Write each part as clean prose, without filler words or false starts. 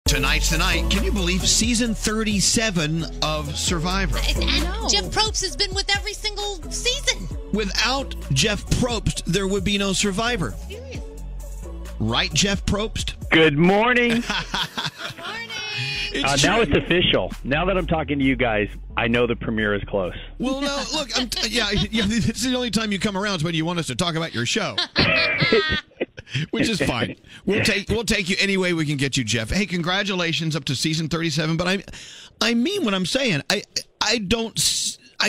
Tonight's the night. Can you believe season 37 of Survivor? And Jeff Probst has been with every single season. Without Jeff Probst, there would be no Survivor. Serious. Right, Jeff Probst? Good morning. Good morning. Now it's official. Now that I'm talking to you guys, I know the premiere is close. Well, no, look, it's the only time you come around is when you want us to talk about your show. Which is fine. We'll take you any way we can get you, Jeff. Hey, congratulations up to season 37. But I mean what I'm saying. I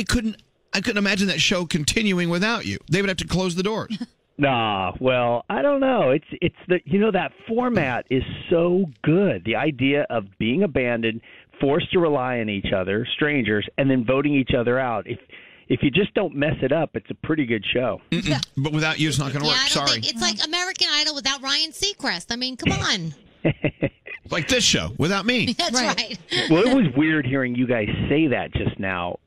couldn't imagine that show continuing without you. They would have to close the doors. Nah, well, I don't know. It's that format is so good. The idea of being abandoned, forced to rely on each other, strangers, and then voting each other out. If you just don't mess it up, it's a pretty good show. Yeah. But without you, it's not going to work. Sorry. It's like American Idol without Ryan Seacrest. I mean, come on. Like this show without me. That's right. Well, it was weird hearing you guys say that just now.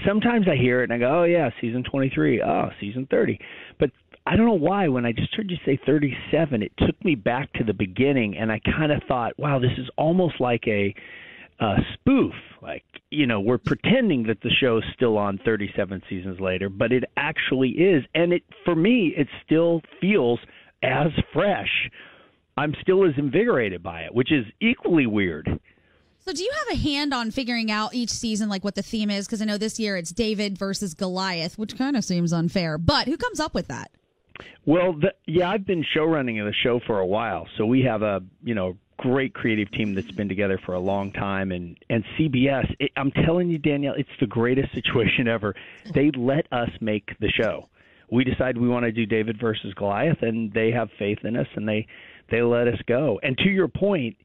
Sometimes I hear it and I go, oh, yeah, season 23. Oh, season 30. But I don't know why. When I just heard you say 37, it took me back to the beginning, and I kind of thought, wow, this is almost like a spoof. Like, we're pretending that the show is still on 37 seasons later, but it actually is. And for me, it still feels as fresh. I'm still as invigorated by it, which is equally weird. So do you have a hand on figuring out each season, like what the theme is? Because I know this year it's David versus Goliath, which kind of seems unfair. But who comes up with that? Well, I've been show running the show for a while. So we have a, great creative team that's been together for a long time. And CBS, I'm telling you, Danielle, it's the greatest situation ever. They let us make the show. We decided we want to do David versus Goliath, and they have faith in us, and they let us go. And to your point,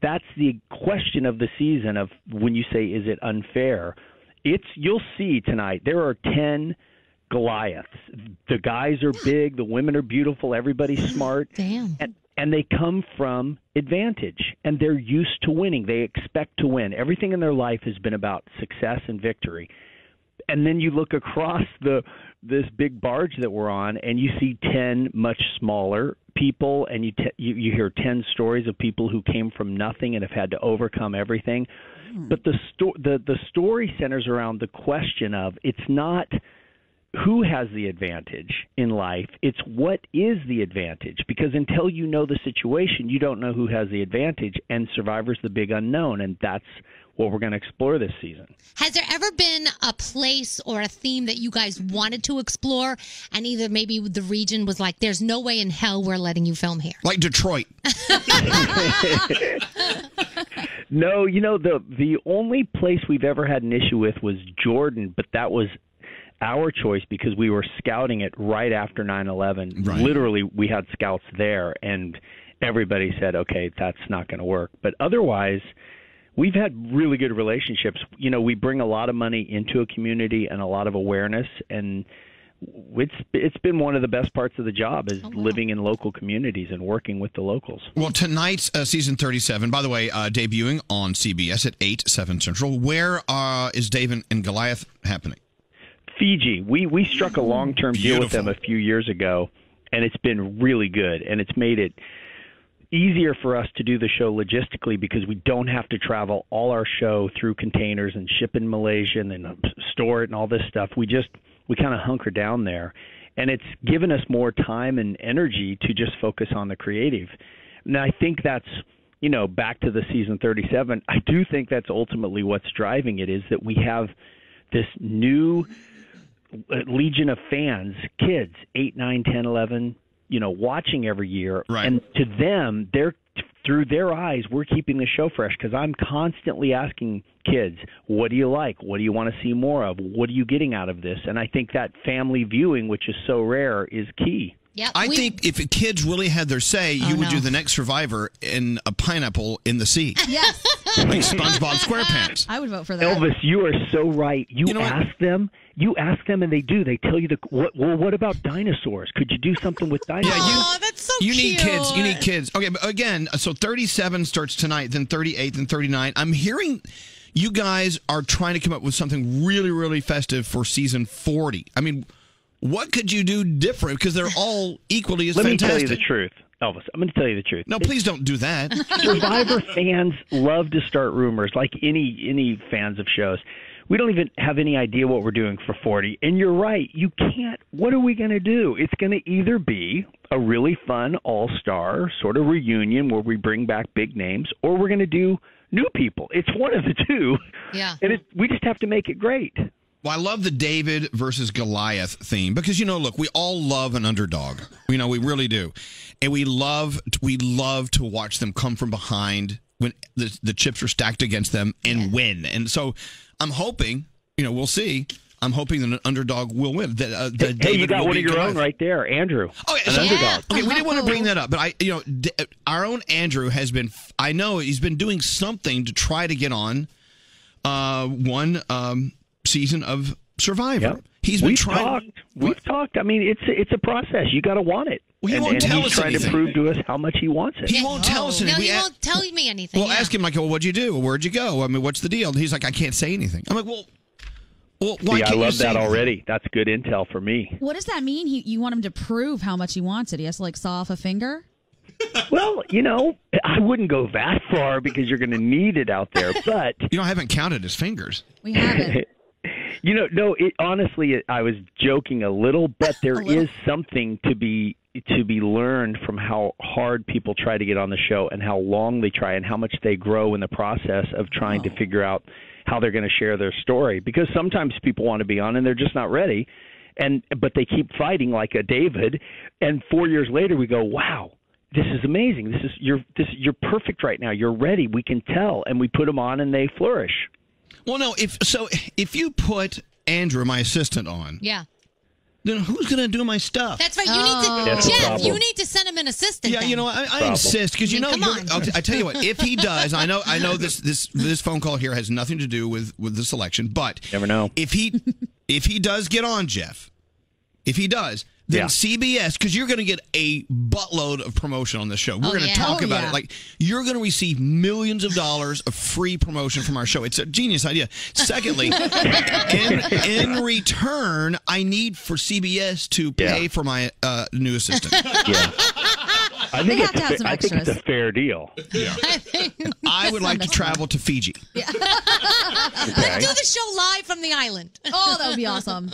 that's the question of the season of when you say, is it unfair? You'll see tonight, there are 10 Goliaths. The guys are big, the women are beautiful, everybody's smart. Damn. And they come from advantage, and they're used to winning. They expect to win. Everything in their life has been about success and victory. And then you look across this big barge that we're on, and you see 10 much smaller people, and you hear 10 stories of people who came from nothing and have had to overcome everything. But the story centers around the question of, it's not who has the advantage in life, it's what is the advantage. Because until you know the situation, you don't know who has the advantage, and Survivor's the big unknown, and that's what we're going to explore this season. Has there ever been a place or a theme that you guys wanted to explore, and either maybe the region was like, there's no way in hell we're letting you film here? Like Detroit. No, the only place we've ever had an issue with was Jordan, but that was our choice because we were scouting it right after 9/11. Right. Literally, we had scouts there, and everybody said, okay, that's not going to work. But otherwise, we've had really good relationships. We bring a lot of money into a community and a lot of awareness, and it's been one of the best parts of the job is living in local communities and working with the locals. Well, tonight's season 37, by the way, debuting on CBS at 8, 7 Central. Where is David and Goliath happening? Fiji. We struck a long-term deal with them a few years ago, and it's been really good, and it's made it easier for us to do the show logistically because we don't have to travel all our show through containers and ship in Malaysia and then store it and all this stuff. We kind of hunker down there, and it's given us more time and energy to just focus on the creative. And I think that's, back to the season 37, I do think that's ultimately what's driving it, is that we have this new legion of fans, kids, 8, 9, 10, 11, watching every year. Right. And to them, through their eyes, we're keeping the show fresh because I'm constantly asking kids, what do you like? What do you want to see more of? What are you getting out of this? And I think that family viewing, which is so rare, is key. Yep, I think if kids really had their say, you would do the next Survivor in a pineapple in the sea. Yes. Like SpongeBob SquarePants. I would vote for that. Elvis, you are so right. You ask them, and they do. They tell you, what about dinosaurs? Could you do something with dinosaurs? Yeah, that's so cute. You need kids. Okay, but again, so 37 starts tonight, then 38, then 39. I'm hearing you guys are trying to come up with something really, really festive for season 40. I mean, what could you do different? Because they're all equally as fantastic. Let me tell you the truth. Elvis, I'm going to tell you the truth. No, please don't do that. Survivor fans love to start rumors, like any fans of shows. We don't even have any idea what we're doing for 40. And you're right. You can't. What are we going to do? It's going to either be a really fun all-star sort of reunion where we bring back big names, or we're going to do new people. It's one of the two. Yeah. And we just have to make it great. Well, I love the David versus Goliath theme because, look, we all love an underdog. We really do. And we love to watch them come from behind when the chips are stacked against them and win. And so I'm hoping, we'll see. I'm hoping that an underdog will win. Hey, you got one of your own right there, Andrew. Oh, yeah, underdog. Okay, we didn't want to bring that up, but our own Andrew has been. I know he's been doing something to try to get on one season of Survivor. Yep. We've talked. I mean, it's a process. You got to want it. Well, he won't tell us he's trying anything. to prove to us how much he wants it. He won't tell us anything. No, he won't tell me anything. Well, ask him, like, well, what'd you do? Where'd you go? I mean, what's the deal? And he's like, I can't say anything. I'm like, well, why can't I love you say that anything? already. That's good intel for me. What does that mean? You want him to prove how much he wants it? He has to, saw off a finger? Well, I wouldn't go that far because you're going to need it out there. But I haven't counted his fingers. We haven't. Honestly, I was joking a little, but there is something to be learned from how hard people try to get on the show and how long they try and how much they grow in the process of trying to figure out how they're going to share their story. Because sometimes people want to be on and they're just not ready, but they keep fighting like a David. And 4 years later, we go, wow. This is amazing. You're perfect right now. You're ready. We can tell, and we put them on, and they flourish. Well, no. If you put Andrew, my assistant, on, then who's going to do my stuff? That's right. You need to, Jeff. You need to send him an assistant. Yeah, I insist because I tell you what. If he does, I know this phone call here has nothing to do with the selection, but never know if he does get on, Jeff. If he does. Then CBS, because you're going to get a buttload of promotion on this show. We're going to talk about it. Like, you're going to receive millions of dollars of free promotion from our show. It's a genius idea. Secondly, in return, I need for CBS to pay for my new assistant. Yeah. I think it's a fair deal. Yeah. I would like to travel to Fiji. Yeah. Let's do the show live from the island. Oh, that would be awesome.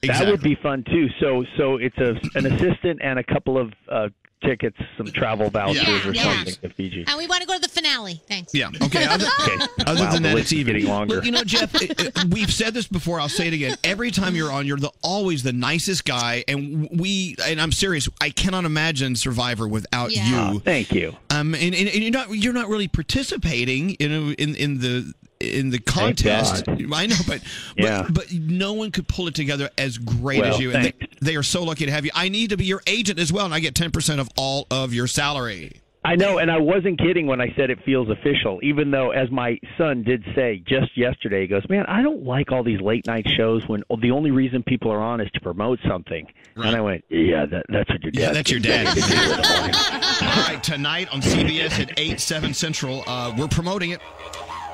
Exactly. That would be fun too. So it's an assistant and a couple of tickets, some travel vouchers or something to Fiji. And we want to go to the finale. Thanks. Yeah. Okay. Other than that, it's even getting longer. Look, Jeff, we've said this before. I'll say it again. Every time you're on, you're always the nicest guy, and I'm serious. I cannot imagine Survivor without you. Oh, thank you. And you're not really participating in the contest. I know, but no one could pull it together as great as you. And they are so lucky to have you. I need to be your agent as well, and I get 10% of all of your salary. I know, and I wasn't kidding when I said it feels official, even though, as my son did say just yesterday, he goes, man, I don't like all these late-night shows when the only reason people are on is to promote something. Right. And I went, that's what your dad Yeah, that's your dad. All right, tonight on CBS at 8, 7 Central, we're promoting it.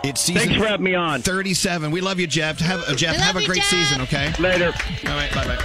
It's season Thanks for having me on. 37. We love you, Jeff. Have a great season, okay? Later. All right, bye-bye.